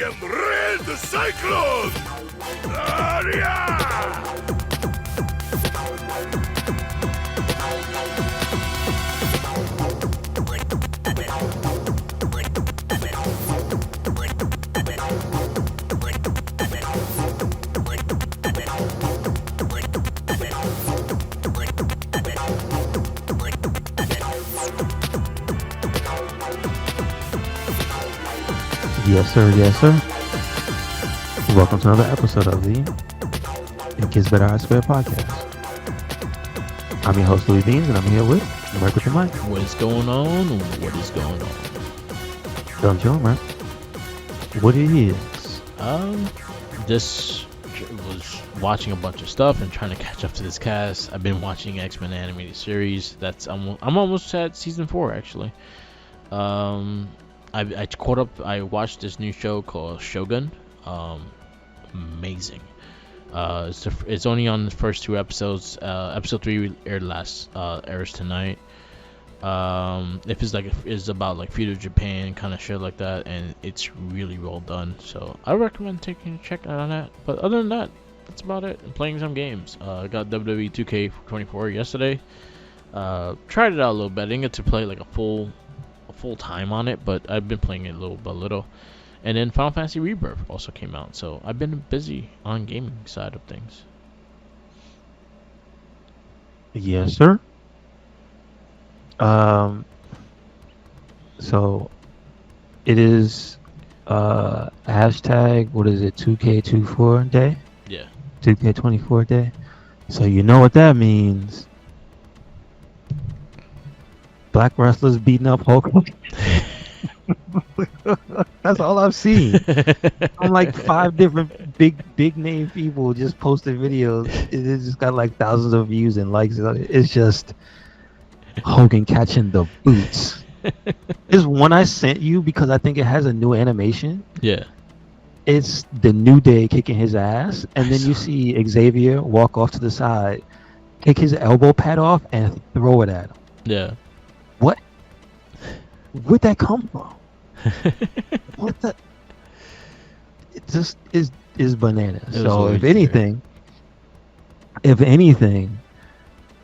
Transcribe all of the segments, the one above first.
am Red Cyclone! Yes, sir. Yes, sir. Welcome to another episode of the It Gets Better I Swear podcast. I'm your host, Louis Beans, and I'm here with Mark with the mic. What is going on? What is going on? Don't you know, Mark? What it is? Just was watching a bunch of stuff and trying to catch up to this cast. I've been watching X-Men animated series. I'm almost at season 4 actually. I caught up. I watched this new show called Shogun. Amazing. It's only on the first 2 episodes. Episode 3 airs tonight. It's about like feudal Japan kind of shit like that, and it's really well done. So I recommend taking a check out on that. But other than that, that's about it. I'm playing some games. I got WWE 2K24 yesterday. Tried it out a little bit. I didn't get to play like a full time on it, but I've been playing it little by little. And then Final Fantasy Rebirth also came out, so I've been busy on gaming side of things. Yes, sir. So it is hashtag, what is it, 2K24 day? Yeah. 2K24 day. So you know what that means. Black wrestlers beating up Hulk Hogan. That's all I've seen. I'm like 5 different big name people just posted videos. It just got like thousands of views and likes. It's just Hogan catching the boots. There's one I sent you because I think it has a new animation. Yeah. It's the New Day kicking his ass, and then you see Xavier walk off to the side, take his elbow pad off, and throw it at him. Yeah. What? Where'd that come from? What the? It just is bananas. So if anything,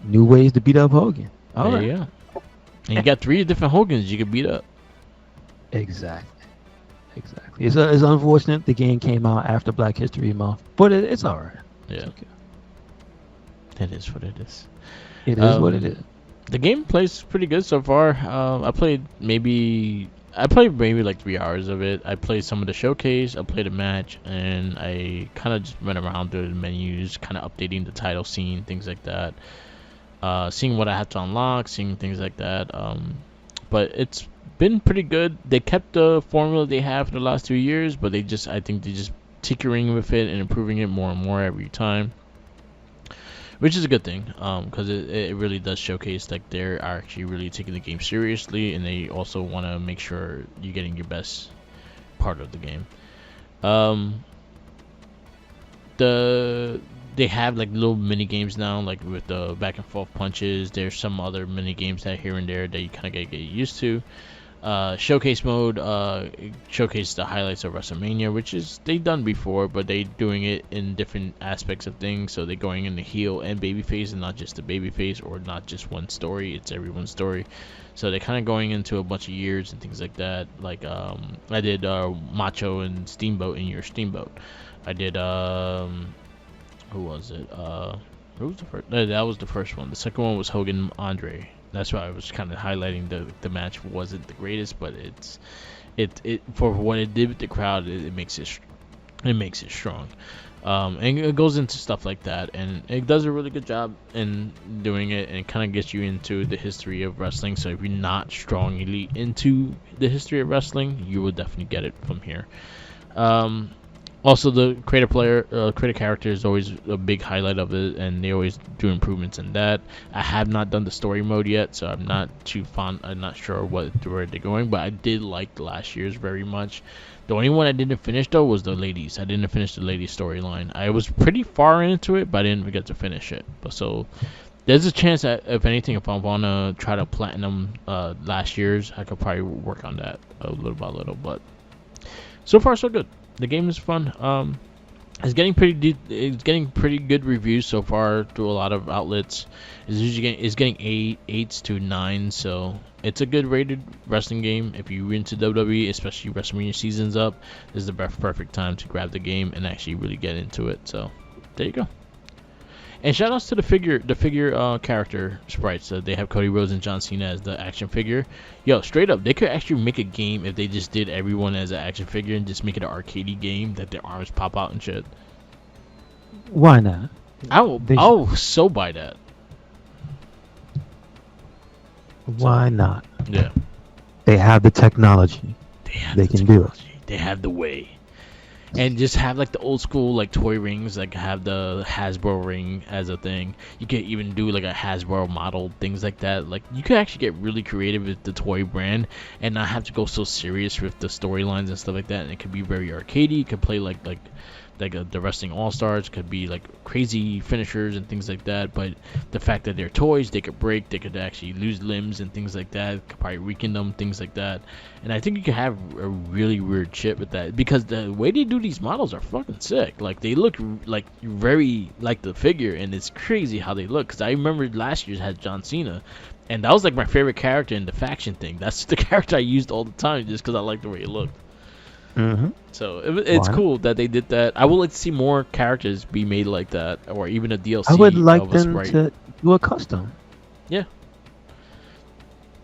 new ways to beat up Hogan. All right. Yeah. And you got 3 different Hogans you could beat up. Exactly. It's unfortunate the game came out after Black History Month, but it's all right. Yeah. It's okay. That is what it is. It is what it is. The game plays pretty good so far. I played maybe like 3 hours of it. I played some of the showcase, I played a match, and I kind of just went around through the menus, kind of updating the title scene, things like that. Seeing what I had to unlock, seeing things like that. But it's been pretty good. They kept the formula they have for the last 2 years, but I think they're just tinkering with it and improving it more and more every time. Which is a good thing, because it really does showcase like they're actually really taking the game seriously, and they also want to make sure you're getting your best part of the game. They have like little mini games now, like with the back and forth punches. There's some other mini games that here and there that you kind of get used to. Showcase mode showcase the highlights of WrestleMania, which is they've done before, but they doing it in different aspects of things. So they're going in the heel and babyface, and not just the babyface, or not just one story. It's everyone's story. So they're kind of going into a bunch of years and things like that. Like I did Macho and Steamboat in your Steamboat. I did who was it? Who was the first? That was the first one. The second one was Hogan Andre. That's why I was kind of highlighting the match wasn't the greatest, but it for what it did with the crowd, it makes it strong. And it goes into stuff like that, and it does a really good job in doing it, and it kind of gets you into the history of wrestling. So if you're not strongly into the history of wrestling, you will definitely get it from here. Also, the creator character is always a big highlight of it, and they always do improvements in that. I have not done the story mode yet, so I'm not too fond. I'm not sure where they're going, but I did like last year's very much. The only one I didn't finish though was the ladies. I didn't finish the ladies storyline. I was pretty far into it, but I didn't get to finish it. But so there's a chance that if anything, if I wanna try to platinum last year's, I could probably work on that a little by little. But so far so good. the game is fun. It's getting pretty good reviews so far through a lot of outlets. It's getting 8s to 9s, so it's a good rated wrestling game. If you're into WWE, especially WrestleMania season's up, this is the perfect time to grab the game and actually really get into it. So there you go. And shout outs to the figure character sprites. They have Cody Rhodes and John Cena as the action figure. Yo, straight up, they could actually make a game if they just did everyone as an action figure and just make it an arcadey game that their arms pop out and shit. Why not? I'll so buy that. Why not? Yeah. They have the technology. They can do it. They have the way. And just have like the old school like toy rings, like have the Hasbro ring as a thing. You could even do like a Hasbro model, things like that. Like you could actually get really creative with the toy brand and not have to go so serious with the storylines and stuff like that. And it could be very arcadey. You could play like the wrestling all-stars, could be like crazy finishers and things like that. But the fact that they're toys, they could break, they could actually lose limbs and things like that, could probably weaken them, things like that. And I think you could have a really weird shit with that, because the way they do these models are fucking sick. Like they look like very like the figure, and it's crazy how they look. Because I remember last year's had John Cena, and that was like my favorite character in the faction thing. That's the character I used all the time just because I liked the way it looked. Mm-hmm. So it's cool that they did that. I would like to see more characters be made like that, or even a DLC. I would like them sprite. to do a custom. Yeah.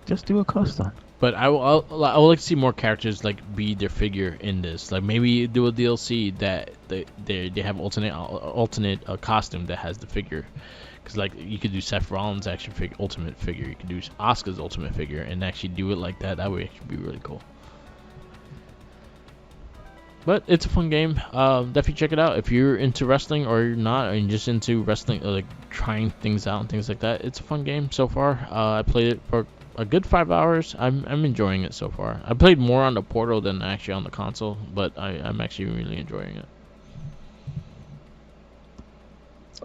Just do a custom. But I would like to see more characters like be their figure in this. Like maybe do a DLC that they have alternate costume that has the figure. Because like you could do Seth Rollins' action figure, ultimate figure. You could do Asuka's ultimate figure, and actually do it like that. That would actually be really cool. But it's a fun game. Definitely check it out if you're into wrestling, or you're not, and just into wrestling, like trying things out and things like that. It's a fun game so far. I played it for a good 5 hours. I'm enjoying it so far. I played more on the Portal than actually on the console, but I'm actually really enjoying it.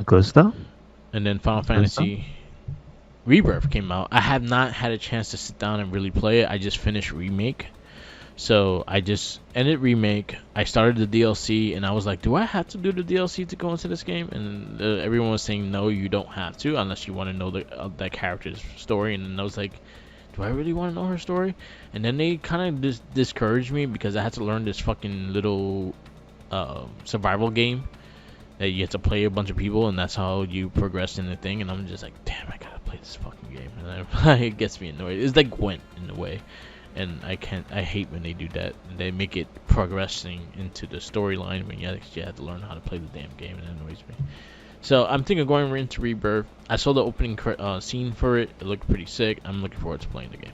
Good stuff. And then Final Fantasy Rebirth came out. I have not had a chance to sit down and really play it. I just finished Remake. So I just ended Remake. I started the DLC, and I was like, do I have to do the DLC to go into this game? And everyone was saying, no, you don't have to, unless you want to know that character's story. And then I was like, do I really want to know her story? And then they kind of discouraged me, because I had to learn this fucking little survival game that you have to play a bunch of people, and that's how you progress in the thing. And I'm just like, damn, I gotta play this fucking game. And then it gets me annoyed. It's like Gwent in a way. And I hate when they do that. They make it progressing into the storyline when you actually have to learn how to play the damn game, and it annoys me. So I'm thinking of going into Rebirth. I saw the opening scene for it. It looked pretty sick. I'm looking forward to playing the game.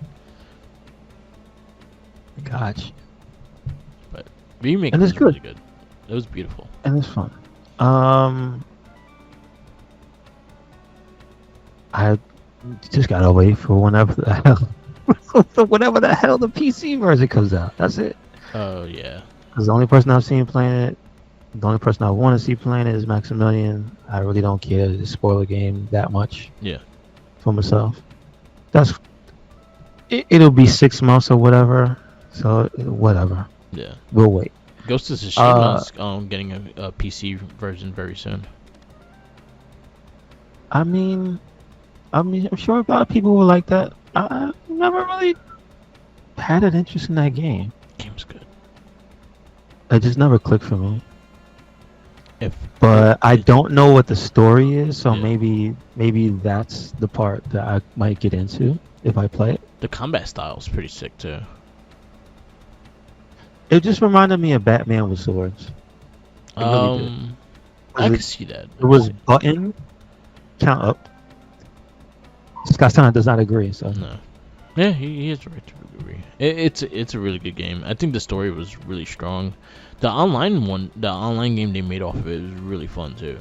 Gotcha. But Remake was really good. It was beautiful. And it's fun. I just gotta wait for whenever the hell the PC version comes out. That's it. Oh yeah. Because the only person I've seen playing it, the only person I want to see playing it is Maximilian. I really don't care to spoil the game that much. Yeah. For myself. It'll be 6 months or whatever. So whatever. Yeah. We'll wait. Ghost of Tsushima's getting a PC version very soon. I mean, I'm sure a lot of people will like that. I never really had an interest in that game. Game's good. It just never clicked for me. But I don't know what the story is, so maybe that's the part that I might get into if I play it. The combat style is pretty sick too. It just reminded me of Batman with swords. I can see that. It was button, count up. Scott does not agree, so no. Yeah, he has the right to agree. It's a really good game. I think the story was really strong. The online game they made off of it was really fun too.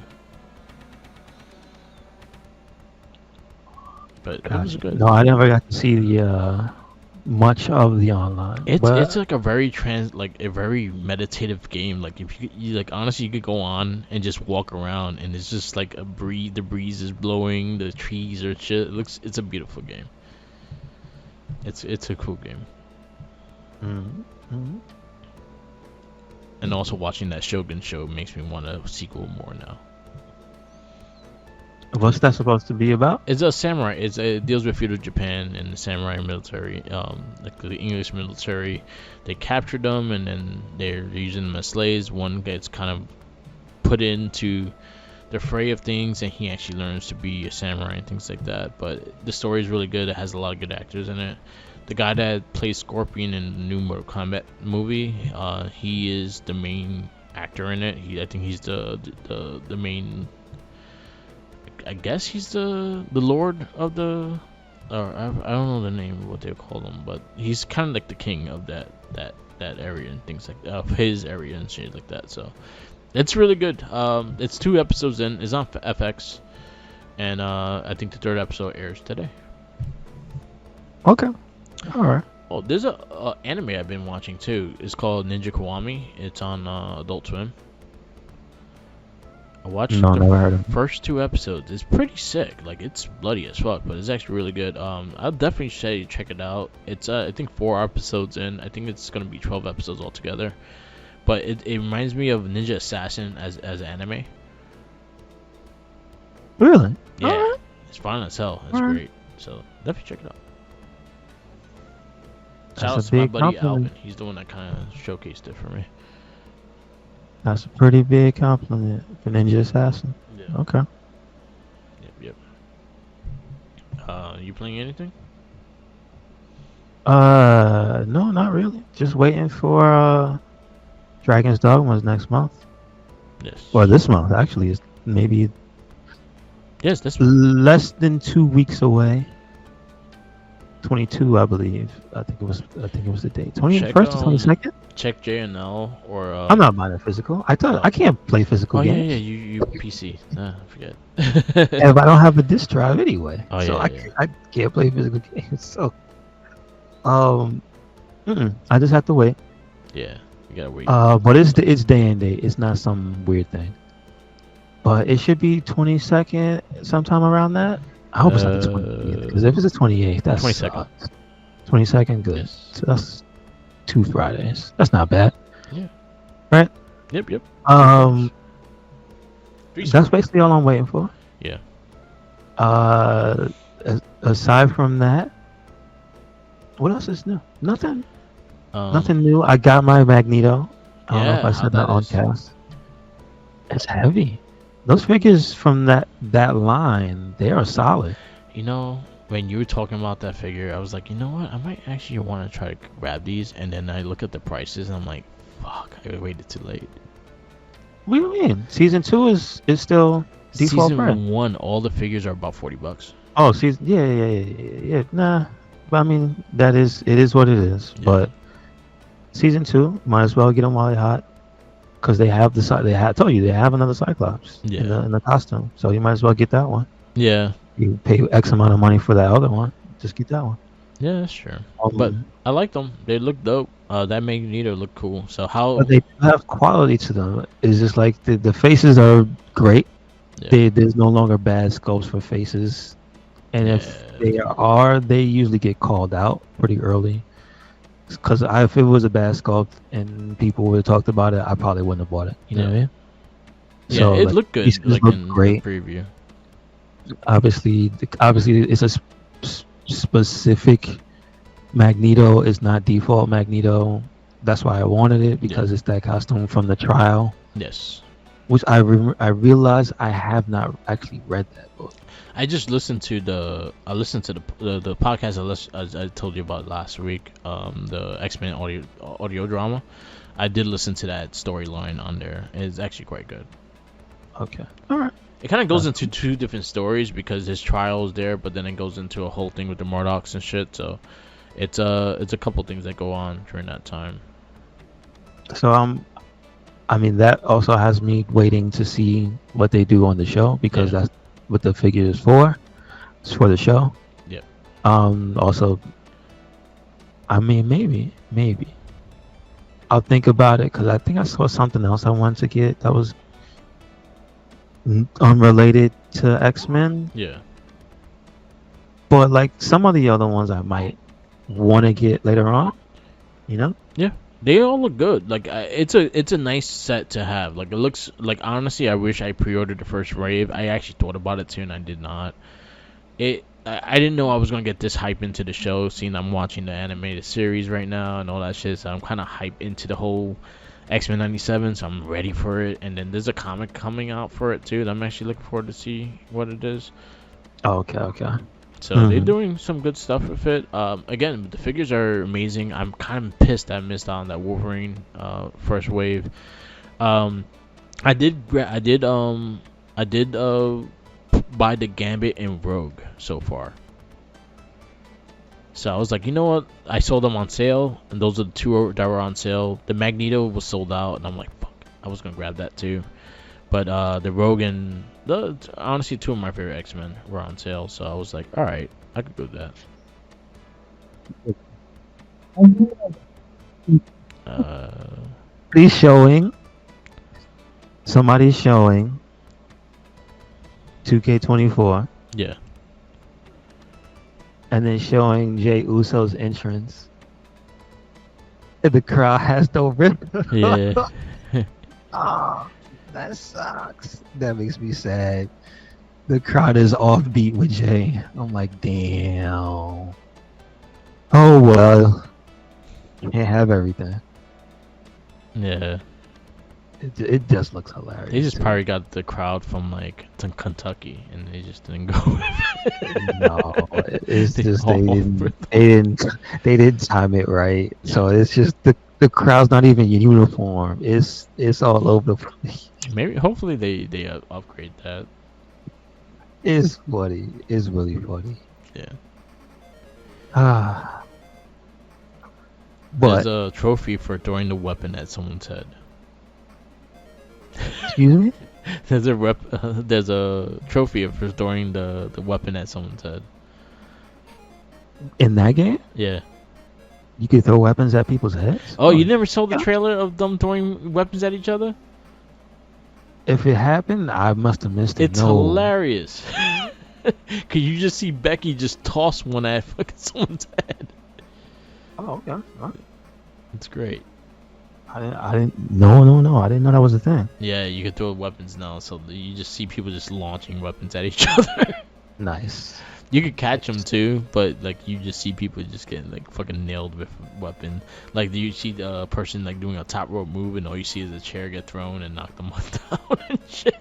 But it was good. No, I never got to see the much of the online. It's like a very very meditative game. Like if you like, honestly, you could go on and just walk around, and it's just like the breeze is blowing, the trees are shit. It's a beautiful game. It's a cool game. Mm-hmm. And also watching that Shogun show makes me want a sequel more now. What's that supposed to be about? It's a samurai. It deals with feudal Japan and the samurai military, like the English military. They captured them and then they're using them as slaves. One gets kind of put into the fray of things, and he actually learns to be a samurai and things like that. But the story is really good. It has a lot of good actors in it. The guy that plays Scorpion in the new Mortal Kombat movie, he is the main actor in it. I think he's the main. I guess he's the lord of the, or I don't know the name of what they call him, but he's kind of like the king of that area and things like of his area and shit like that. So it's really good. It's 2 episodes in. It's on FX, and I think the 3rd episode airs today. Okay. All right. Oh, there's a anime I've been watching too. It's called Ninja Kiwami. It's on Adult Swim. I watched never heard of it. First 2 episodes. It's pretty sick. Like, it's bloody as fuck, but it's actually really good. I'll definitely say check it out. It's I think 4 episodes in. I think it's gonna be 12 episodes altogether. But it reminds me of Ninja Assassin as anime. Really? Yeah, All right. it's fun as hell. It's All right. great. So definitely check it out. That's Shout out a to my big buddy compliment. Alvin. He's the one that kind of showcased it for me. That's a pretty big compliment for Ninja Assassin. Yeah. Okay. Yep. You playing anything? No, not really. Just waiting for Dragon's Dogmas next month. Yes. Or this month, actually. It's maybe Yes, this one. less than 2 weeks away. 22, I believe. I think it was the date. 21st or 22nd? Check JNL or. I'm not buying a physical. I can't play physical Oh yeah, games. yeah. You PC. I forget. And I don't have a disc drive anyway. Oh, So yeah. I can't play physical games. So I just have to wait. Yeah, you gotta wait. But it's day and date. It's not some weird thing. But it should be 22nd, sometime around that. I hope it's not the 28th, because if it's the 28th, that's 22nd. 22nd, good. Yes. So that's 2 Fridays. That's not bad. Yeah. Right? Yep. That's basically all I'm waiting for. Yeah. Aside from that, what else is new? Nothing. Um, Nothing new. I got my Magneto. I don't know if Yeah, I how said that that on is. cast. It's heavy. Those figures from that line, they are solid. You know, when you were talking about that figure, I was like, you know what? I might actually want to try to grab these, and then I look at the prices, and I'm like, fuck, I waited too late. What do you mean? Season 2 is still default Season price. 1, all the figures are about $40. Oh, season yeah. Nah, but I mean it is what it is. Yeah. But season 2, might as well get them while they're hot, because they have I told you they have another Cyclops in the costume, so you might as well get that one. Yeah. You pay X amount of money for that other one, just get that one. Yeah, that's true. But I like them. They look dope. That Magneto look cool. So how? But they have quality to them. It's just like the faces are great. Yeah. There's no longer bad sculpts for faces, and if they usually get called out pretty early. Because if it was a bad sculpt and people would have talked about it, I probably wouldn't have bought it. You know what I mean? Yeah, So, it like, looked good. these Like look in great. the preview. Obviously, it's a specific Magneto. It's not default Magneto. That's why I wanted it, because it's that costume from the trial. Yes. Which I realized I have not actually read that book. I just listened to the podcast I told you about last week. The X-Men audio drama. I did listen to that storyline on there. It's actually quite good. Okay. All right. It kind of goes into 2 different stories, because his trial is there, but then it goes into a whole thing with the Murdochs and shit. So it's a couple things that go on during that time. So I mean, that also has me waiting to see what they do on the show, because that's what the figure is for. It's for the show. Yep. Also, I mean, maybe I'll think about it, because I think I saw something else I wanted to get that was unrelated to X-Men. Yeah. But like some of the other ones I might want to get later on, you know? Yeah. They all look good. Like it's a nice set to have. Like it looks like honestly, I wish I pre-ordered the first wave. I actually thought about it too, and I did not. I didn't know I was gonna get this hype into the show. Seeing I'm watching the animated series right now and all that shit, so I'm kind of hyped into the whole X-Men '97. So I'm ready for it. And then there's a comic coming out for it too. That I'm actually looking forward to see what it is. Oh, okay. So they're doing some good stuff with it. Again, the figures are amazing. I'm kind of pissed I missed out on that Wolverine first wave. I did buy the Gambit and Rogue so far. So I was like, you know what? I saw them on sale, and those are the two that were on sale. The Magneto was sold out, and I'm like, fuck, I was gonna grab that too. But the Rogue and honestly, two of my favorite X-Men were on sale, so I was like, all right, I could go with that. He's showing. Somebody's showing 2K24. Yeah. And then showing Jey Uso's entrance. And the crowd has no rhythm. Yeah. Oh, that sucks. That makes me sad. The crowd is offbeat with Jay. I'm like, damn. Oh well. Can't have everything. Yeah. It just looks hilarious. They just probably got the crowd from like Kentucky, and they just didn't go with it. No, it's just they didn't time it right. Yeah. So it's just the crowd's not even in uniform. It's all over the place. Maybe hopefully they upgrade that. It's funny. It's really funny. Yeah. But there's a trophy for throwing the weapon at someone's head. Excuse me? There's a trophy for throwing the weapon at someone's head. In that game? Yeah. You can throw weapons at people's heads? Oh, you never saw the trailer of them throwing weapons at each other? If it happened, I must have missed it. It's hilarious. Cause you just see Becky just toss one at fucking someone's head. Oh, okay. It's great. I didn't. No. I didn't know that was a thing. Yeah, you can throw weapons now, so you just see people just launching weapons at each other. Nice. You could catch them too, but like you just see people just getting like fucking nailed with a weapon. Like you see the person like doing a top rope move, and all you see is a chair get thrown and knock them down and shit.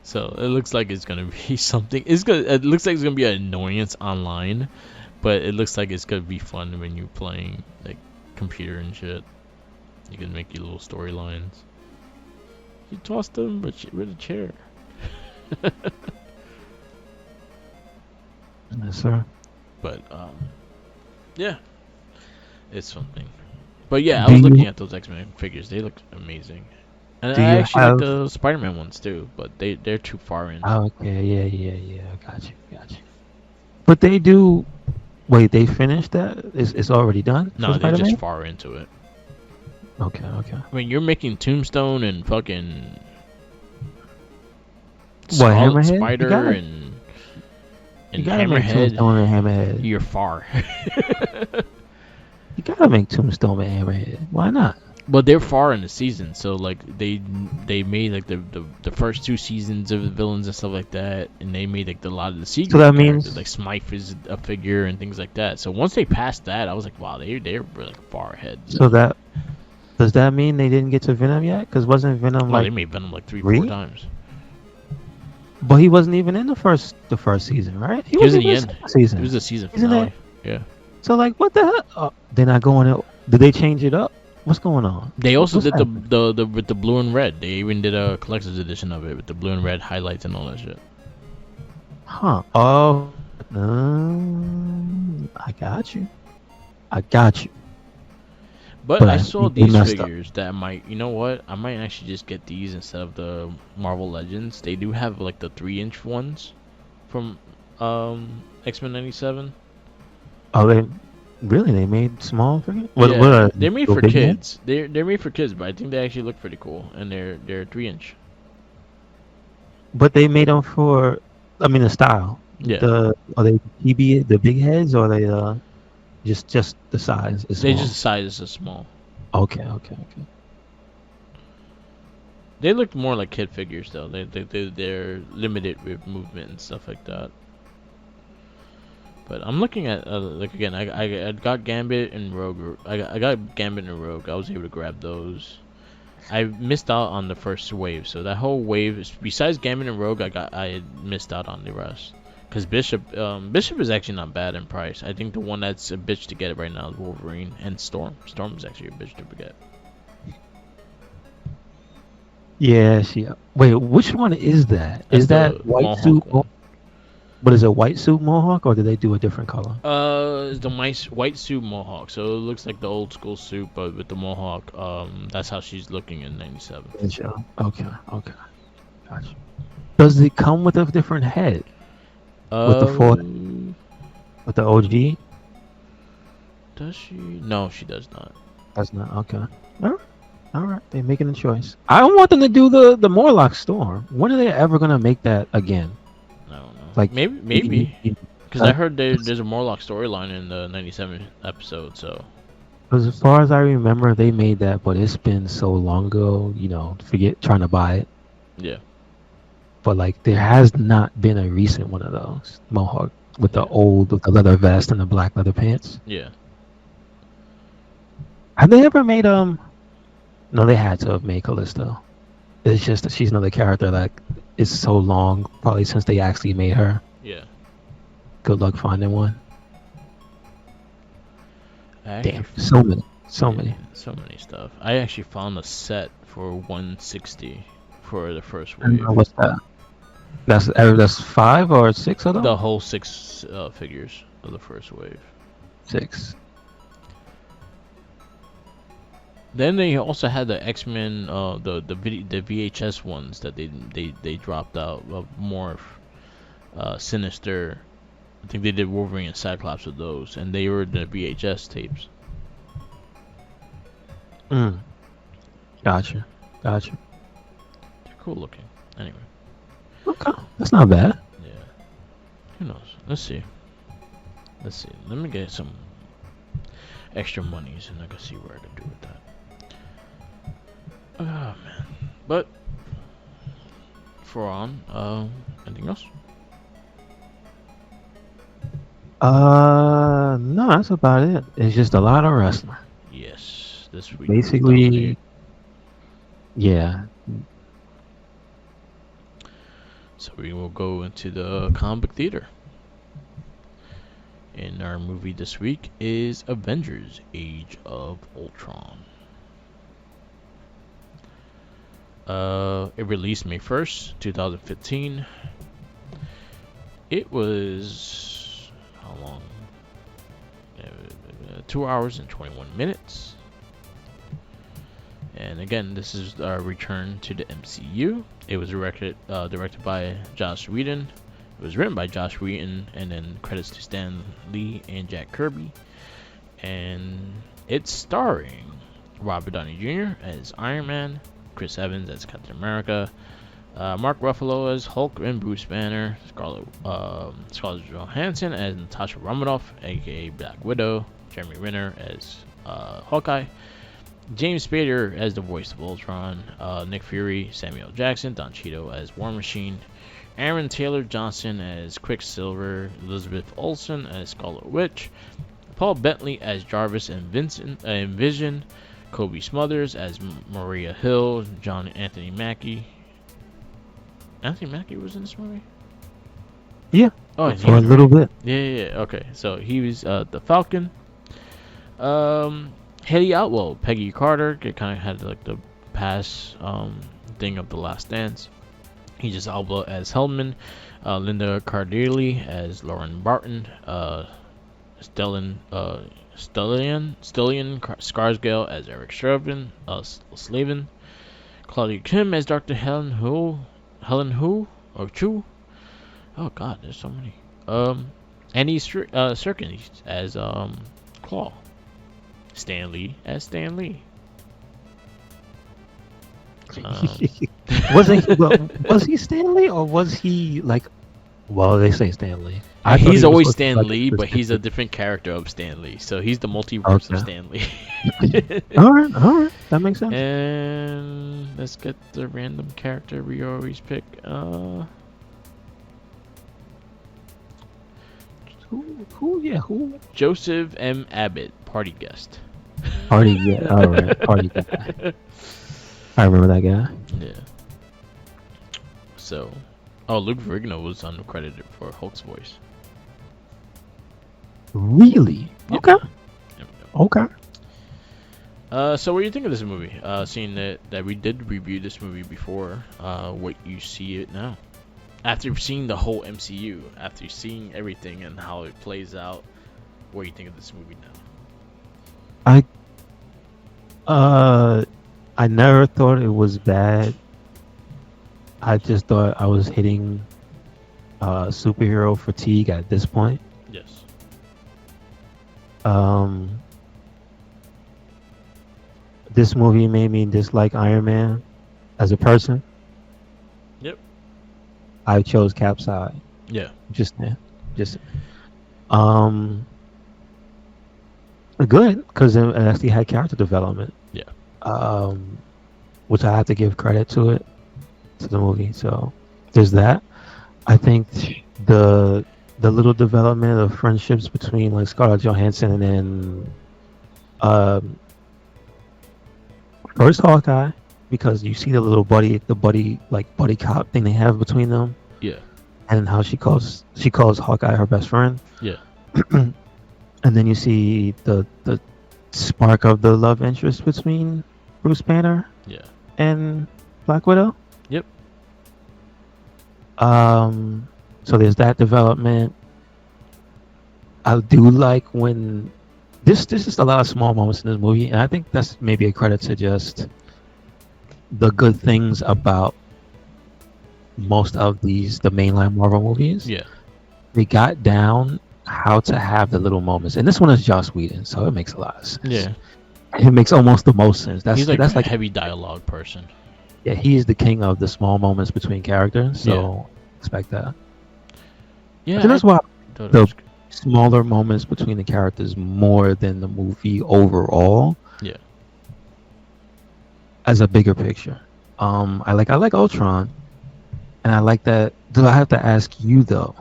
So it looks like it's gonna be something. It looks like it's gonna be an annoyance online, but it looks like it's gonna be fun when you're playing like computer and shit. You can make your little storylines. You tossed them with a chair. Yes, sir. But yeah, it's something. But yeah, I was looking at those X-Men figures. They look amazing. And I actually like the Spider-Man ones too, but they're too far in. Oh, okay, yeah. Got you. But they do. Wait, they finished that? It's already done? No, they're just far into it. Okay. I mean, you're making Tombstone and fucking Hammerhead? Spider and Hammerhead. Tombstone and Hammerhead. You're far. You gotta make Tombstone and Hammerhead. Why not? But they're far in the season, so like they made like the first two seasons of the villains and stuff like that, and they made like a lot of the secret. So that means like Smythe is a figure and things like that. So once they passed that, I was like, wow, they're really far ahead. So that does that mean they didn't get to Venom yet? Because wasn't Venom they made Venom like 3-4 times. But he wasn't even in the first season, right? He was in the end. Season. It was the season finale. Yeah. So like, what the hell? Oh, they're not going. Did they change it up? What's going on? They also did the with the blue and red. They even did a collector's edition of it with the blue and red highlights and all that shit. Huh. Oh. I got you. But I saw these figures that you know what? I might actually just get these instead of the Marvel Legends. They do have like the 3-inch ones from X-Men '97. Oh, they made small figures? They're made for kids. They're made for kids, but I think they actually look pretty cool, and they're 3-inch. But they made them for, the style. Yeah. Are they the big heads, or are they Just the size is They small. just size is small. Okay. They look more like kid figures though. They're limited with movement and stuff like that. But I'm looking at like again, I got Gambit and Rogue. I got Gambit and Rogue. I was able to grab those. I missed out on the first wave, so that whole wave, besides Gambit and Rogue, I missed out on the rest. Cause Bishop is actually not bad in price. I think the one that's a bitch to get right now is Wolverine and Storm. Storm is actually a bitch to get. Yeah, wait, which one is that? That's Is that the white Mohawk suit? one. What is it, white suit Mohawk, or did they do a different color? It's the white suit Mohawk. So it looks like the old school suit, but with the Mohawk. That's how she's looking in '97. Okay, gotcha. Does it come with a different head? With the four, with the OG? Does she? No, she does not. That's not okay. All right, they're making a choice. I want them to do the Morlock Storm. When are they ever gonna make that again? I don't know. Like maybe. Because I heard there's a Morlock storyline in the '97 episode. So. Because as far as I remember, they made that, but it's been so long ago. Forget trying to buy it. Yeah. But like, there has not been a recent one of those Mohawk with the leather vest and the black leather pants. Yeah. Have they ever made No, they had to have made Callisto. It's just that she's another character that is so long, probably since they actually made her. Yeah. Good luck finding one. Damn, so many. So many stuff. I actually found a set for 160 for the first wave. What's that? That's 5 or 6 of them? The whole 6 figures of the first wave. 6. Then they also had the X-Men, the VHS ones that they dropped out of Morph, Sinister. I think they did Wolverine and Cyclops with those, and they were the VHS tapes. Gotcha. They're cool looking. Anyway. Okay, that's not bad. Yeah. Who knows? Let's see. Let me get some extra monies, and I can see where I can do with that. Oh man. But anything else? No, that's about it. It's just a lot of wrestling. Yes, this week. Basically, yeah. So we will go into the comic theater. And our movie this week is Avengers: Age of Ultron. It released May 1st, 2015. It was how long? 2 hours and 21 minutes. And again, this is our return to the MCU. It was directed by Joss Whedon. It was written by Joss Whedon, and then credits to Stan Lee and Jack Kirby. And it's starring Robert Downey Jr. as Iron Man, Chris Evans as Captain America, Mark Ruffalo as Hulk and Bruce Banner, Scarlett Johansson as Natasha Romanoff, aka Black Widow, Jeremy Renner as Hawkeye, James Spader as the voice of Ultron, Nick Fury, Samuel Jackson, Don Cheadle as War Machine, Aaron Taylor Johnson as Quicksilver, Elizabeth Olsen as Scarlet Witch, Paul Bettany as Jarvis and Vision, Kobe Smulders as Maria Hill, John Anthony Mackie. Anthony Mackie was in this movie? Yeah. Oh, for a little bit. Yeah. Okay, so he was the Falcon. Haley Atwell, Peggy Carter, kind of had like the past thing of The Last Dance. Idris Elba as Hellman, Linda Cardellini as Lauren Barton, Stellan Skarsgård as Eric Slavin, Claudia Kim as Dr. Helen Hu or Chu. Oh God, there's so many. Andy Serkis as Claw, Stan Lee as Stan Lee. Was he Stanley, or was he like Well, they say Stan Lee. And thought he's he was always supposed to be Stan like a Lee, but he's a specific- different character of Stan Lee. So he's the multiverse of Okay. Stan Lee. All right, that makes sense. And let's get the random character we always pick. Who? Joseph M. Abbott, party guest. Party, yeah. All right, party guy. I remember that guy. Yeah. So, Luke Ferrigno was uncredited for Hulk's voice. Really? Yep. Okay. There we go. Okay. So what do you think of this movie? Seeing that we did review this movie before, what you see it now? After seeing the whole MCU, after seeing everything and how it plays out, what do you think of this movie now? I never thought it was bad. I just thought I was hitting superhero fatigue at this point. Yes. This movie made me dislike Iron Man as a person. Yep. I chose Cap's side. Yeah. Just good because it actually had character development. Yeah. Which I have to give credit to the movie. So there's that. I think the little development of friendships between like Scarlett Johansson and first Hawkeye, because you see the little buddy cop thing they have between them. Yeah. And how she calls Hawkeye her best friend. Yeah. And then you see the spark of the love interest between Bruce Banner Yeah. and Black Widow. Yep. So there's that development. I do like when this is a lot of small moments in this movie, and I think that's maybe a credit to just the good things about most of the mainline Marvel movies. Yeah. They got down how to have the little moments, and this one is Joss Whedon, so it makes a lot of sense. Yeah. It makes almost the most sense. He's like that's a heavy dialogue person. Yeah, he's the king of the small moments between characters, so expect that. Yeah. And that's why thought it the was- smaller moments between the characters more than the movie overall. Yeah. As a bigger picture, I like Ultron, and I like that. Do I have to ask you though?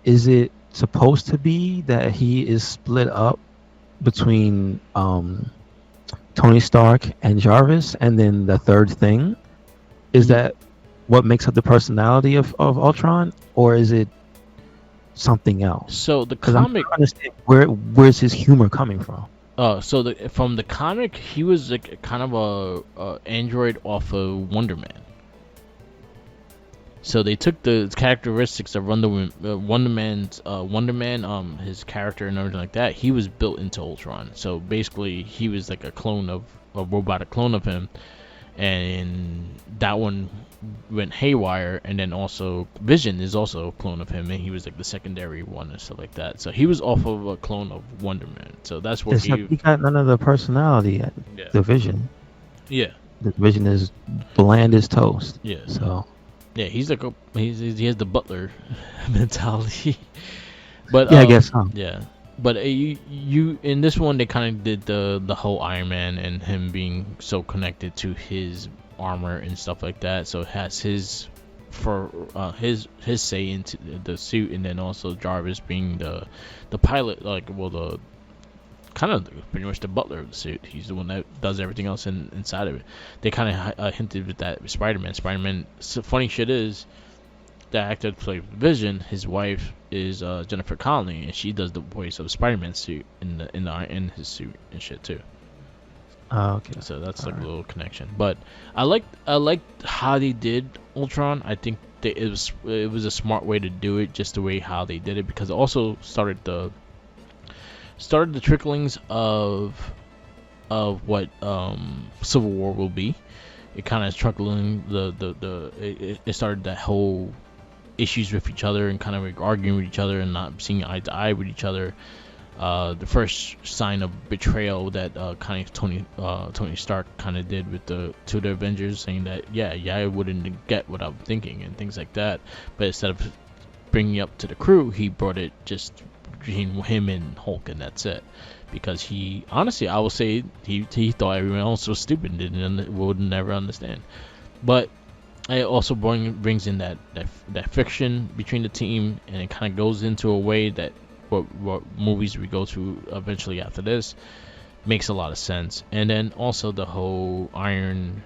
Is it supposed to be that he is split up between Tony Stark and Jarvis, and then the third thing is that what makes up the personality of Ultron, or is it something else? So the Because I'm comic, trying to understand where's his humor coming from. from the comic, he was like kind of a android off of Wonder Man. So they took the characteristics of Wonder Man, his character and everything like that. He was built into Ultron. So basically, he was like a robotic clone of him, and that one went haywire. And then also Vision is also a clone of him, and he was like the secondary one and stuff like that. So he was off of a clone of Wonder Man. So that's what Except he got none of the personality at Yeah. the Vision. Yeah. The Vision is bland as toast. Yeah. So Yeah, he's like he has the butler mentality. But yeah, I guess so. Yeah, but you in this one they kind of did the whole Iron Man and him being so connected to his armor and stuff like that. So it has his say into the suit, and then also Jarvis being the pilot, the kind of pretty much the butler of the suit. He's the one that does everything else inside of it. They kind of hinted with that with Spider-Man. So funny shit is, the actor that played Vision, his wife is Jennifer Connelly, and she does the voice of the Spider-Man suit in his suit and shit too. Okay. So that's like a little connection. But I liked how they did Ultron. I think it was a smart way to do it, just the way how they did it, because it also started the tricklings of what Civil War will be. It kind of trickling it started that whole issues with each other and kind of like arguing with each other and not seeing eye to eye with each other. the first sign of betrayal that kind of Tony Stark kind of did with the Avengers, saying that I wouldn't get what I'm thinking and things like that, but instead of bringing it up to the crew, he brought it just between him and Hulk, and that's it. Because he honestly, I will say, he thought everyone else was stupid and would never understand. But it also brings in that friction between the team, and it kind of goes into a way that what movies we go to eventually after this makes a lot of sense. And then also the whole Iron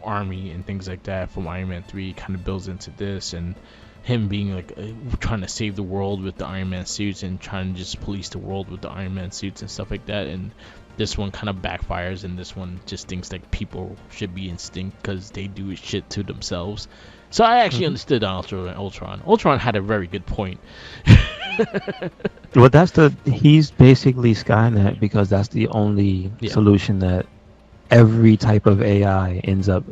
Army and things like that from Iron Man 3 kind of builds into this, and him being like trying to save the world with the Iron Man suits and trying to just police the world with the Iron Man suits and stuff like that. And this one kind of backfires, and this one just thinks like people should be instinct because they do shit to themselves. So I actually understood Ultron. Ultron had a very good point. Well, he's basically Skynet, because that's the only solution that every type of AI ends up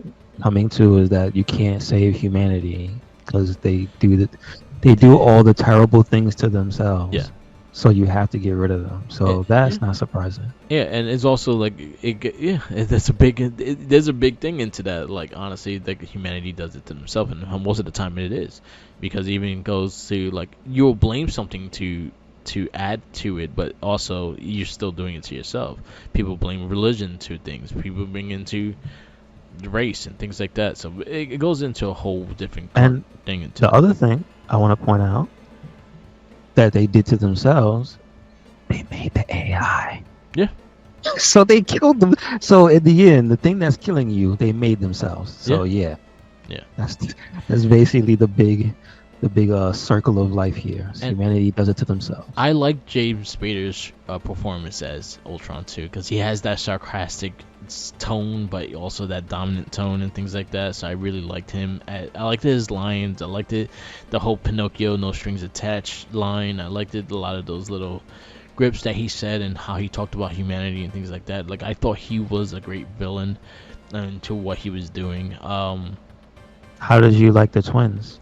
coming to, is that you can't save humanity because they do all the terrible things to themselves. Yeah. So you have to get rid of them. So that's not surprising. Yeah, and it's also like there's a big thing into that. Like honestly, like humanity does it to themselves, and most of the time it is, because even goes to like you'll blame something to add to it, but also you're still doing it to yourself. People blame religion to things. People bring into race and things like that. So it goes into a whole different thing. Into the other thing I want to point out that they did to themselves, they made the AI. Yeah. So they killed them. So in the end, the thing that's killing you, they made themselves. So yeah. That's basically the big circle of life here. So humanity does it to themselves. I like James Spader's performance as Ultron too, because he has that sarcastic tone, but also that dominant tone and things like that. So I really liked him. I liked his lines. I liked the whole Pinocchio no strings attached line. I liked a lot of those little grips that he said and how he talked about humanity and things like that. Like I thought he was a great villain to what he was doing. How did you like the twins?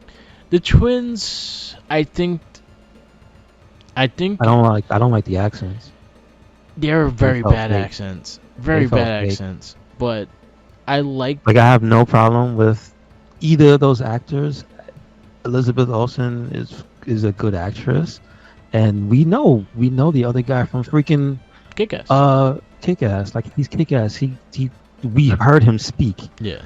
The twins, I think I don't like the accents. They're very bad accents. Very bad accents. But I like I have no problem with either of those actors. Elizabeth Olsen is a good actress, and we know the other guy from freaking Kick-Ass. Kick-Ass. Like he's Kick-Ass. We heard him speak. Yeah.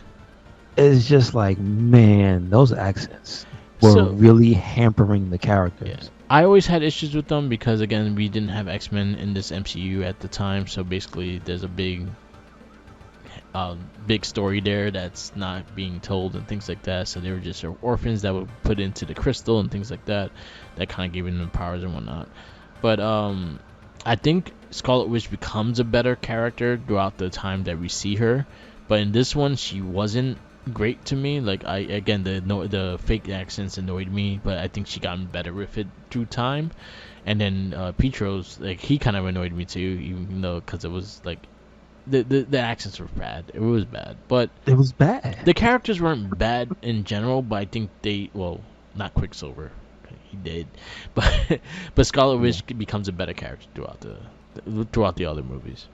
It's just like, man, those accents were really hampering the characters. Yeah. I always had issues with them because, again, we didn't have X-Men in this MCU at the time, so basically there's a big story there that's not being told and things like that. So they were just orphans that were put into the crystal and things like that kind of gave them powers and whatnot. But I think Scarlet Witch becomes a better character throughout the time that we see her, but in this one she wasn't great to me. Like the fake accents annoyed me, but I think she got better with it through time. And then Petro's, like, he kind of annoyed me too, even though because it was like the accents were bad. It was bad, but it was bad. The characters weren't bad in general, but I think not Quicksilver, he did, but Scarlet Witch becomes a better character throughout the other movies.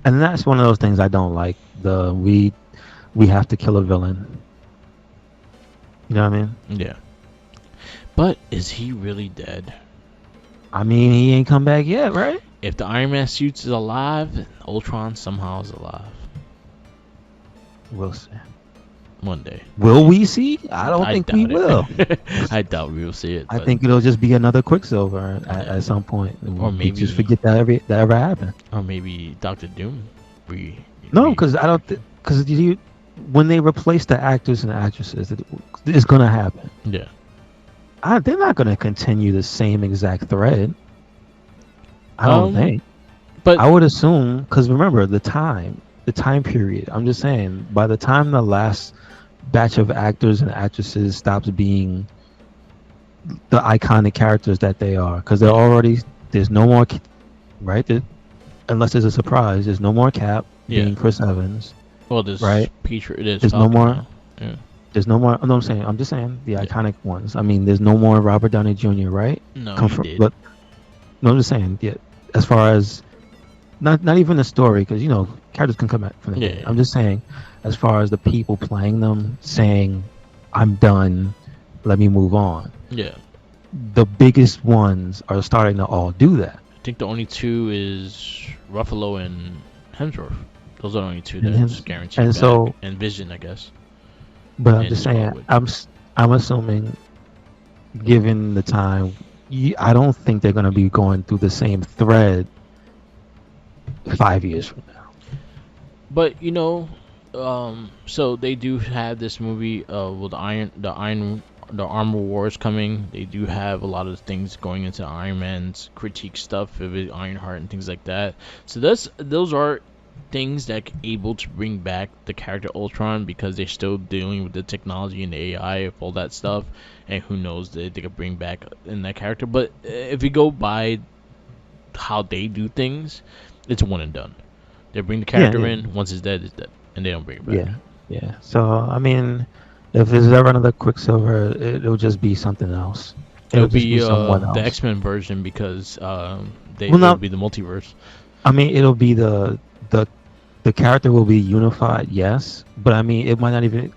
And that's one of those things I don't like. We have to kill a villain. You know what I mean? Yeah. But is he really dead? I mean, he ain't come back yet, right? If the Iron Man suit is alive, Ultron somehow is alive. We'll see. One day. Will we see? I don't think we will. I doubt we will see it. I think it'll just be another Quicksilver at some point. Or maybe just forget that ever happened. Or maybe Dr. Doom. No, because I don't. Because when they replace the actors and actresses, it's gonna happen. Yeah. They're not gonna continue the same exact thread. I don't think. But I would assume, because remember the time period. I'm just saying, by the time the last batch of actors and actresses stops being the iconic characters that they are, because there's no more, right? Unless there's a surprise, there's no more Cap being Chris Evans. Well, there's right. There's no more. Yeah. There's no more. No, I'm just saying the iconic ones. I mean, there's no more Robert Downey Jr. Right? No, he Confirm, did. but no, I'm just saying. Yeah, as far as not even the story, because characters can come back from the dead. Yeah. I'm just saying, as far as the people playing them saying, "I'm done, let me move on." Yeah. The biggest ones are starting to all do that. I think the only two is Ruffalo and Hemsworth. Those are the only two And that's guaranteed and back. so- And Vision, I guess. But I'm And just saying, Scarlet. I'm assuming, given the time, I don't think they're gonna be going through the same thread 5 years from now. But so they do have this movie with the Armor Wars coming. They do have a lot of things going into Iron Man's critique stuff with Ironheart and things like that. So those are things that are able to bring back the character Ultron, because they're still dealing with the technology and the AI of all that stuff, and who knows that they could bring back in that character. But if we go by how they do things, it's one and done. They bring the character in. Once it's dead, and they don't bring it back. Yeah. So I mean, if there's ever another Quicksilver, it'll just be something else. It'll just be someone else. the X-Men version, because Well, it'll be the multiverse. I mean, it'll be the character will be unified, yes, but I mean, it might not even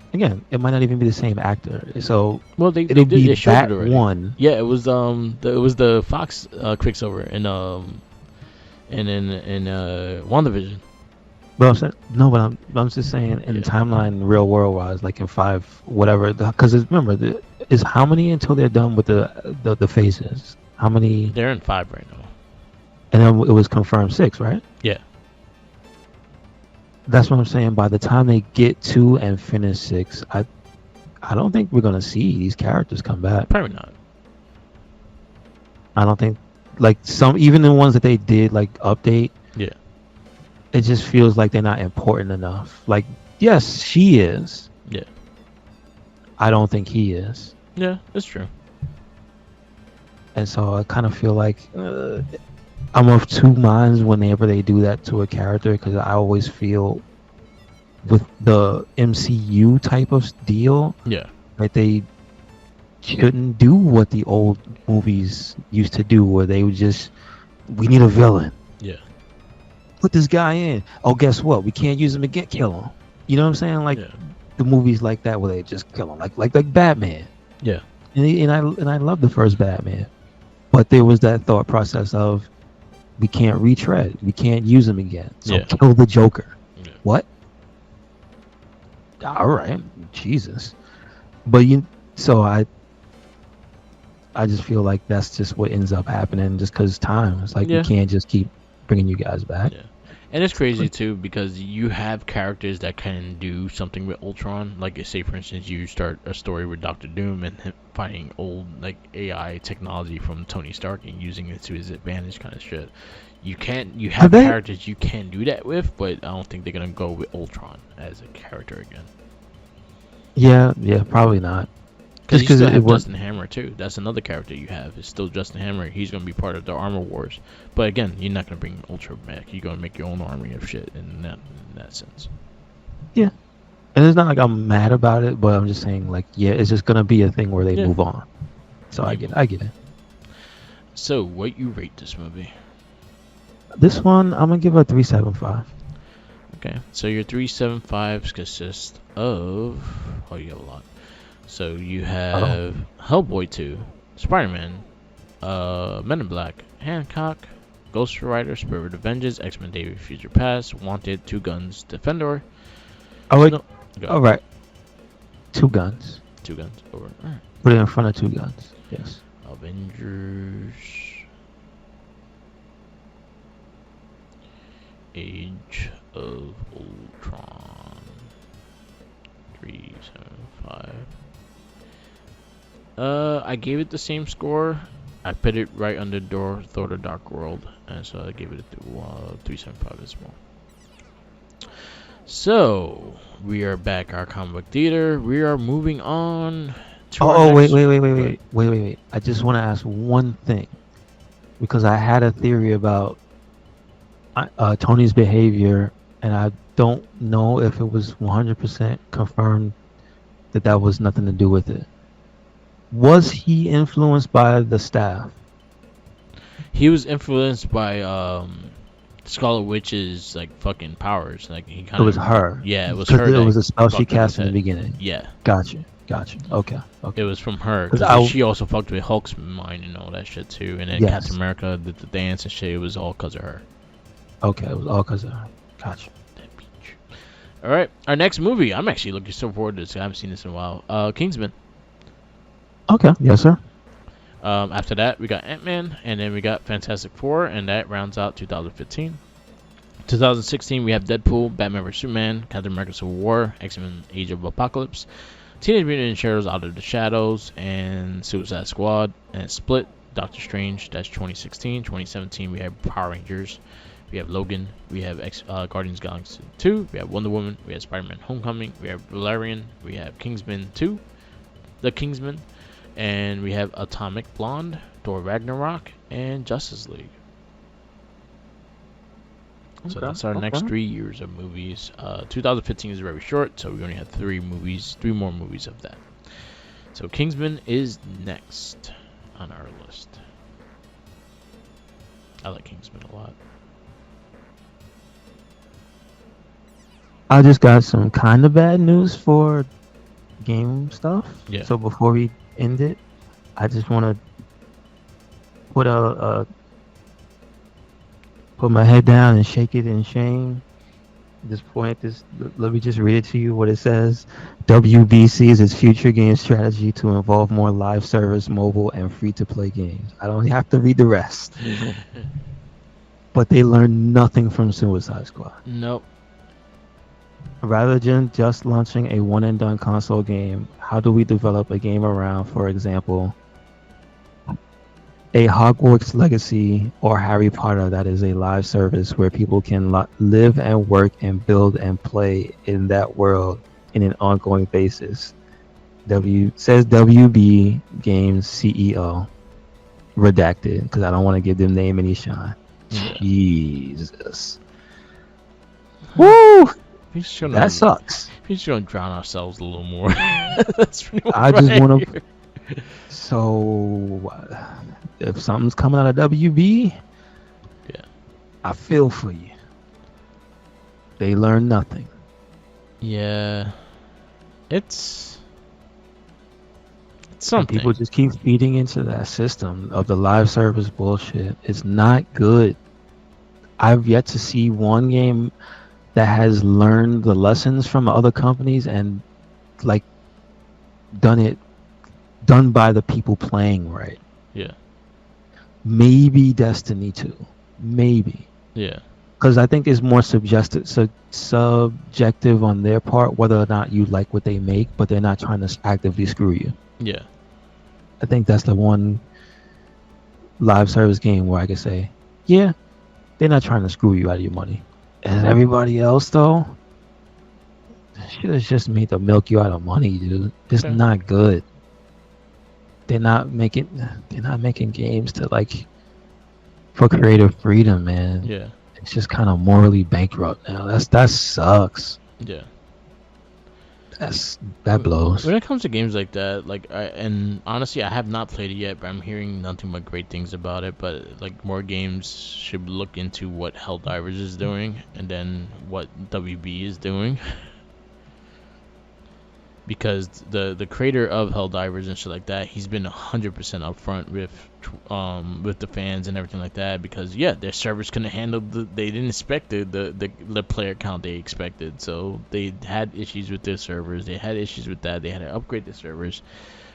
be the same actor. So it'll be they showed that it already. one. Yeah, it was the Fox Quicksilver in WandaVision. But I'm saying, no, but I'm just saying in timeline, real world wise, like in 5, whatever. Because remember, is how many until they're done with the phases? How many? They're in 5 right now. And then it was confirmed 6, right? Yeah. That's what I'm saying. By the time they get to and finish 6, I don't think we're gonna see these characters come back. Probably not. I don't think, like, even the ones that they did like update. Yeah. It just feels like they're not important enough. Like, yes, she is. Yeah. I don't think he is. Yeah, that's true. And so I kind of feel like I'm of two minds whenever they do that to a character, because I always feel with the MCU type of deal, that they shouldn't do what the old movies used to do, where they would we need a villain. Yeah. Put this guy in. Oh, guess what? We can't use him again. Kill him. You know what I'm saying? Like the movies like that where they just kill him, like Batman. Yeah. And I love the first Batman, but there was that thought process of we can't retread. We can't use him again. So kill the Joker. Yeah. What? All right, Jesus. But so I just feel like that's just what ends up happening, just because time. It's like we can't just keep bringing you guys back. Yeah. And it's crazy too, because you have characters that can do something with Ultron. Like, say for instance, you start a story with Doctor Doom and him finding old AI technology from Tony Stark and using it to his advantage, kind of shit. You have characters you can do that with, but I don't think they're gonna go with Ultron as a character again. Yeah, probably not. Because you still have Justin Hammer too. That's another character you have. It's still Justin Hammer. He's going to be part of the Armor Wars. But again, you're not going to bring Ultra back. You're going to make your own army of shit in that sense. Yeah. And it's not like I'm mad about it, but I'm just saying, like, it's just going to be a thing where they move on. So I get it. So, what you rate this movie? This one, I'm going to give it a 3.75. Okay. So your 3.75s consist of... Oh, you have a lot. So you have Hellboy 2, Spider-Man, Men in Black, Hancock, Ghost Rider, Spirit of Avengers, X-Men Days of Future Past, Wanted, Two Guns, Defender. All right. Two guns. Over. All right. Put it in front of two guns. Yes. Avengers. Age of Ultron. 3.75. I gave it the same score. I put it right under Thor: The Dark World, and so I gave it a 3.75 as well. So we are back our comic book theater. We are moving on to wait. I just want to ask one thing, because I had a theory about Tony's behavior, and I don't know if it was 100% confirmed that was nothing to do with it. Was he influenced by the staff? He was influenced by Scarlet Witch's like fucking powers. Like he kind It of. was her. Yeah, it was Because her. it That was a spell she fucked with his cast in the head. beginning. Yeah, Gotcha. Okay. it was from her 'Cause because she also fucked with Hulk's mind and all that shit too. And then Yes. Captain America, the dance and shit, it was all because of her. Okay, it was all because of her. Gotcha. That bitch. All right, our next movie. I'm actually looking so forward to this. I haven't seen this in a while. Kingsman. Okay. Yes, sir. After that, we got Ant-Man, and then we got Fantastic Four, and that rounds out 2015. 2016, we have Deadpool, Batman vs. Superman, Captain America Civil War, X-Men Age of Apocalypse, Teenage Mutant Ninja Turtles Out of the Shadows, and Suicide Squad, and Split, Doctor Strange, that's 2016. 2017, we have Power Rangers, we have Logan, we have Guardians of the Galaxy 2, we have Wonder Woman, we have Spider-Man Homecoming, we have Valerian, we have Kingsman 2, The Kingsman, and we have Atomic Blonde, Thor Ragnarok, and Justice League. So that's our next 3 years of movies. 2015 is very short, so we only have 3 more movies of that. So Kingsman is next on our list. I like Kingsman a lot. I just got some kind of bad news for game stuff. Yeah. So before we end it, I just want to put my head down and shake it in shame. At this point, let me just read it to you what it says. WB sees its future game strategy to involve more live service, mobile, and free-to-play games. I don't have to read the rest. But they learned nothing from Suicide Squad. Nope. Rather than just launching a one-and-done console game, how do we develop a game around, for example, a Hogwarts Legacy or Harry Potter that is a live service where people can live and work and build and play in that world in an ongoing basis? Says WB Games CEO, redacted because I don't want to give them name any shine. Yeah. Jesus. Woo! That sucks. We're just gonna drown ourselves a little more. That's pretty much I just right want here. to. So, if something's coming out of WB, Yeah, I feel for you. They learn nothing. yeah, it's And something. people just keep feeding into that system of the live service bullshit. It's not good. I've yet to see one game that has learned the lessons from other companies and like done by the people playing right. Yeah, Maybe Destiny 2. Maybe. yeah, Because I think it's more subjective on their part whether or not you like what they make, but they're not trying to actively screw you. yeah, I think that's the one live service game where I can say, yeah, they're not trying to screw you out of your money. And everybody else, though, shit is just made to milk you out of money, dude. It's Okay. not good. They're not making games to like for creative freedom, man. yeah, It's just kind of morally bankrupt now. That sucks. yeah. That blows. When it comes to games like that, and honestly, I have not played it yet, but I'm hearing nothing but great things about it. But like, more games should look into what Helldivers is doing, and then what WB is doing, because the creator of Helldivers and shit like that, he's been 100% upfront with the fans and everything like that, because yeah, their servers couldn't handle they didn't expect the player count they expected, so they had issues with their servers, they had issues with that, they had to upgrade the servers,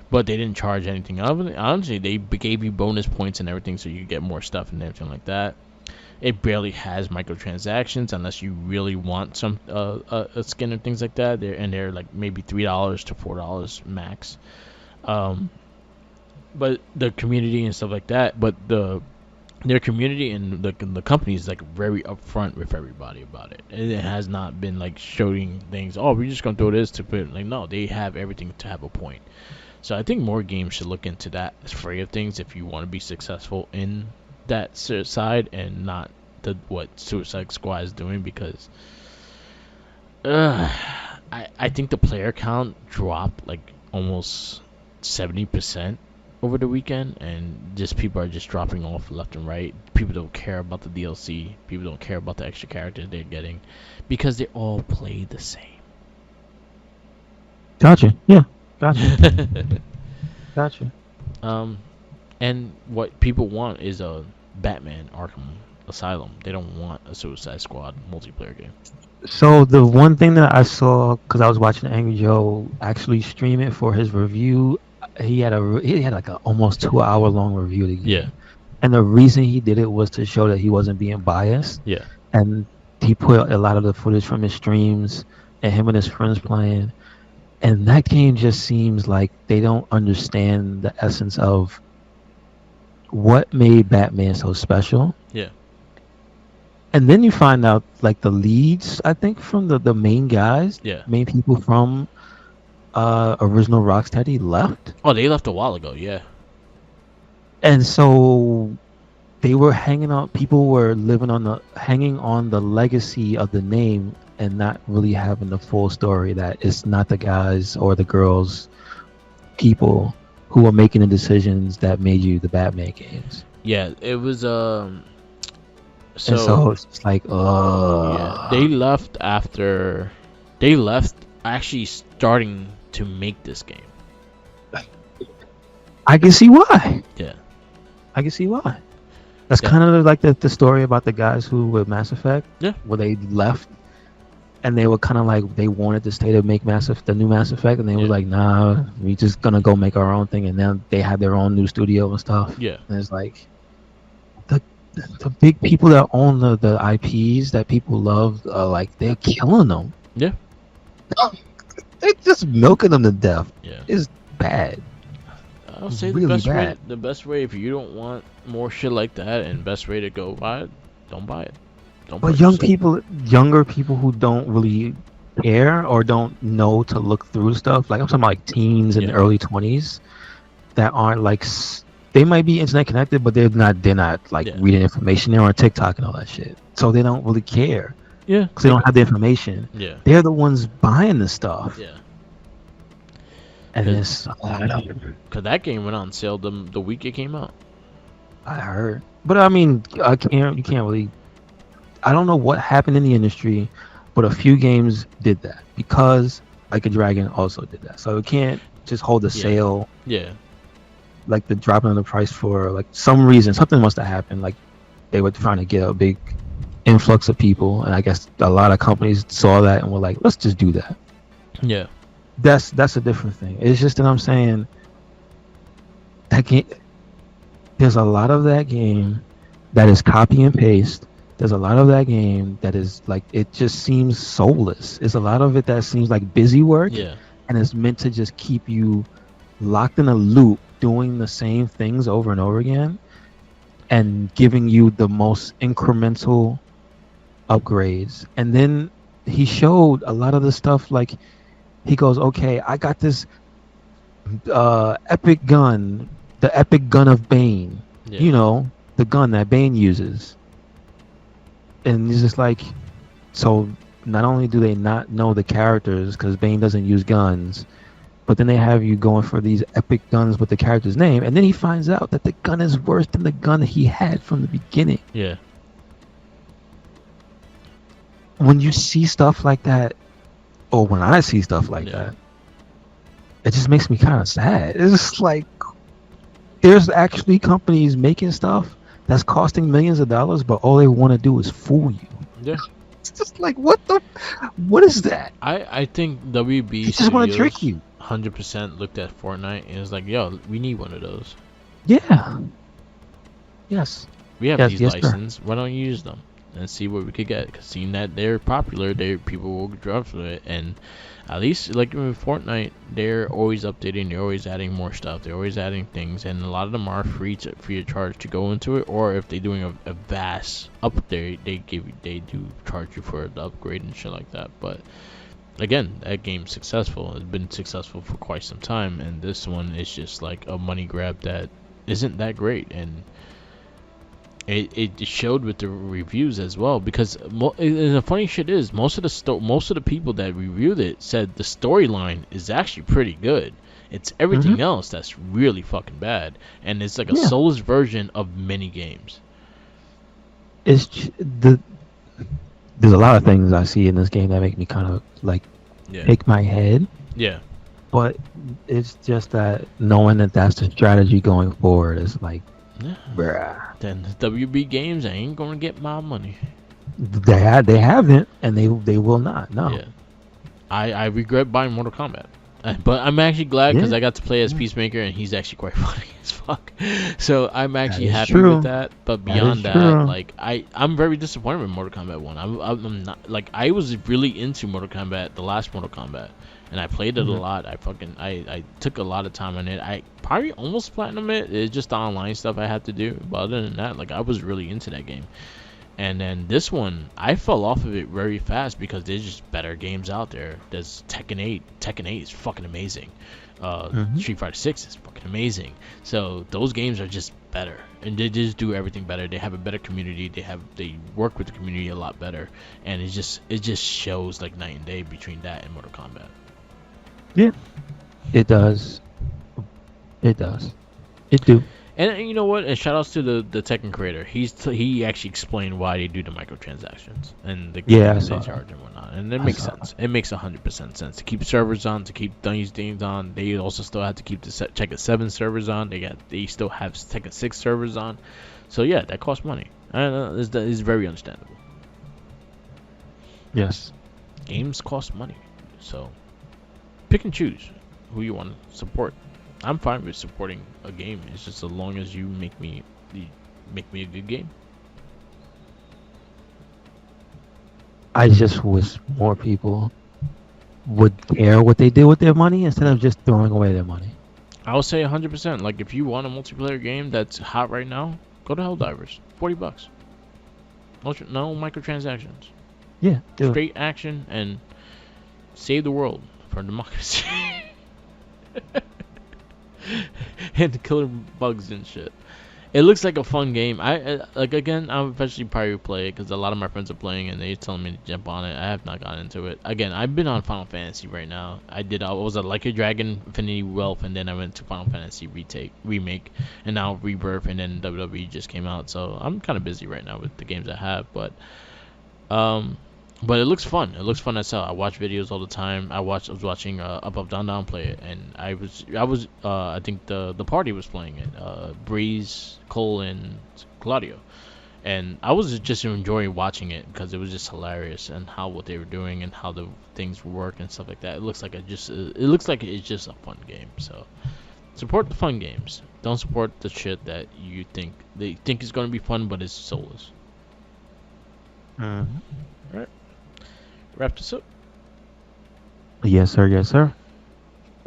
but they didn't charge anything of it. Honestly, they gave you bonus points and everything so you could get more stuff and everything like that. It barely has microtransactions unless you really want some a skin and things like that. They're like maybe $3 to $4 max. But the community and stuff like that. But their community and the company is like very upfront with everybody about it. And it has not been like showing things. Oh, we're just gonna throw this to put like no. They have everything to have a point. So I think more games should look into that fray of things if you want to be successful in that side and not what Suicide Squad is doing, because I think the player count dropped like almost 70% over the weekend, and just people are just dropping off left and right. People don't care about the DLC. People don't care about the extra characters they're getting because they all play the same. Gotcha. Yeah. Gotcha. Gotcha. And what people want is a Batman Arkham Asylum. They don't want a Suicide Squad multiplayer game. So the one thing that I saw, because I was watching Angry Joe actually stream it for his review, he had like a almost 2 hour long review of the game. Yeah. And the reason he did it was to show that he wasn't being biased. Yeah. And he put a lot of the footage from his streams and him and his friends playing. And that game just seems like they don't understand the essence of what made Batman so special. Yeah. And then you find out, like, the leads, I think, from the main guys, Yeah. main people from original Rocksteady left. Oh, they left a while ago. Yeah. And so they were hanging on, people were hanging on the legacy of the name and not really having the full story, that it's not the guys or the girls, people who were making the decisions that made you the Batman games. Yeah, it was And so it's just like, yeah, they left actually starting to make this game. I can see why. Yeah. I can see why. That's Yeah. kind of like the story about the guys who were Mass Effect. Yeah. Where they left, and they were kind of like, they wanted to stay to make the new Mass Effect, and they were like, nah, we just gonna go make our own thing. And then they had their own new studio and stuff. Yeah. And it's like the big people that own the IPs that people love, like, they're killing them. Yeah. They're just milking them to death. Yeah. It's bad. I'll say really bad. the best way, if you don't want more shit like that, and best way to go buy it, don't buy it. Don't. But younger people who don't really care or don't know to look through stuff, like I'm talking about like teens in the early 20s, that aren't like, they might be internet connected, but they're not like reading information. They're on TikTok and all that shit, so they don't really care. Yeah. Because they don't have the information. Yeah. They're the ones buying the stuff. Yeah. And it's, because that game went on sale the week it came out. I heard, but I mean, you can't really. I don't know what happened in the industry, but a few games did that, because Like a Dragon also did that. So it can't just hold a sale. Yeah. Like the dropping of the price for like some reason, something must have happened. Like they were trying to get a big influx of people, and I guess a lot of companies saw that and were like, let's just do that. Yeah. That's a different thing. It's just that I'm saying that game, there's a lot of that game that is copy and paste. There's a lot of that game that is like, it just seems soulless. It's a lot of it that seems like busy work. Yeah. And it's meant to just keep you locked in a loop, doing the same things over and over again, and giving you the most incremental upgrades. And then he showed a lot of the stuff, like he goes, okay, I got this epic gun, the epic gun of Bane. Yeah. You know, the gun that Bane uses. And it's just like, so not only do they not know the characters, because Bane doesn't use guns, but then they have you going for these epic guns with the character's name, and then he finds out that the gun is worse than the gun he had from the beginning. Yeah. When you see stuff like that, or when I see stuff like that, it just makes me kind of sad. It's just like, there's actually companies making stuff that's costing millions of dollars, but all they want to do is fool you. Yeah. It's just like, what is that? I think WB They just want to trick you. 100% looked at Fortnite and was like, yo, we need one of those. Yeah. Yes. We have these yes, sir. licenses. Why don't you use them and see what we could get? Because seeing that they're popular, people will drop for it. And at least like with Fortnite, they're always updating. They're always adding more stuff. They're always adding things, and a lot of them are free of charge to go into it. Or if they're doing a vast update, they do charge you for the upgrade and shit like that. But again, that game's successful. It's been successful for quite some time, and this one is just like a money grab that isn't that great. And It showed with the reviews as well, because and the funny shit is most of the people that reviewed it said the storyline is actually pretty good. It's everything else that's really fucking bad, and it's like a soulless version of many games. There's a lot of things I see in this game that make me kind of like shake my head. Yeah. But it's just that knowing that that's the strategy going forward is like, bruh. Then WB Games ain't gonna get my money. They haven't, and they will not. No. Yeah. I regret buying Mortal Kombat. But I'm actually glad because I got to play as Peacemaker, and he's actually quite funny as fuck. So I'm actually happy with that. But beyond that, like I'm very disappointed with Mortal Kombat 1. I'm not, like, I was really into Mortal Kombat, the last Mortal Kombat, and I played it a lot. I took a lot of time on it. I probably almost platinum it. It's just the online stuff I had to do. But other than that, like, I was really into that game. And then this one, I fell off of it very fast because there's just better games out there. There's Tekken 8. Tekken 8 is fucking amazing. Street Fighter 6 is fucking amazing. So those games are just better, and they just do everything better. They have a better community. They work with the community a lot better, and it just shows like night and day between that and Mortal Kombat. Yeah, it does. It does. It do. And you know what? And shout outs to the Tekken creator. He actually explained why they do the microtransactions and the games they charge and whatnot. And it makes sense. It makes 100% sense to keep servers on, to keep these things on. They also still have to keep the Tekken 7 servers on. They still have Tekken 6 servers on. So yeah, that costs money. And it's very understandable. Yes. Games cost money, so pick and choose who you want to support. I'm fine with supporting a game. It's just as long as you make me a good game. I just wish more people would care what they did with their money instead of just throwing away their money. I would say 100%. Like, if you want a multiplayer game that's hot right now, go to Helldivers. $40. No microtransactions. Yeah, straight action and save the world for democracy. And killer bugs and shit. It looks like a fun game. I'll eventually probably play it because a lot of my friends are playing and they're telling me to jump on it. I have not gotten into it. Again, I've been on Final Fantasy right now. I was a Like a Dragon, Infinity Wealth, and then I went to Final Fantasy remake, and now Rebirth, and then WWE just came out. So I'm kind of busy right now with the games I have, but it looks fun. It looks fun as hell. I watch videos all the time. I was watching Up Up Down Down play it, and I think the party was playing it. Breeze, Cole, and Claudio, and I was just enjoying watching it because it was just hilarious and what they were doing and how the things work and stuff like that. It looks like it's just a fun game. So support the fun games. Don't support the shit that they think is going to be fun, but it's soulless. Mm-hmm. All right. Wrap this up. Yes, sir. Yes, sir.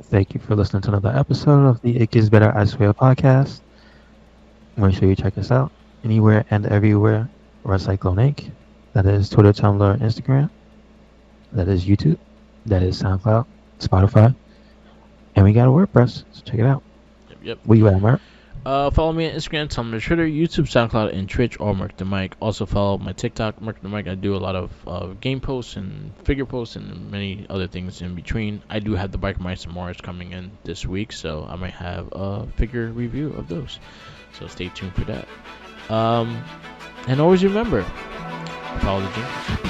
Thank you for listening to another episode of the It Gets Better, I Swear podcast. Make sure you check us out anywhere and everywhere. RedCycloneInc. That is Twitter, Tumblr, and Instagram. That is YouTube. That is SoundCloud, Spotify. And we got a WordPress, so check it out. Yep. Where you at, Mark? Follow me on Instagram, Tumblr, Twitter, YouTube, SoundCloud, and Twitch, or Mark the Mic. Also follow my TikTok, Mark the Mic. I do a lot of game posts and figure posts and many other things in between. I do have the Biker Mice and Mars coming in this week, so I might have a figure review of those. So stay tuned for that. And always remember, follow the jingles.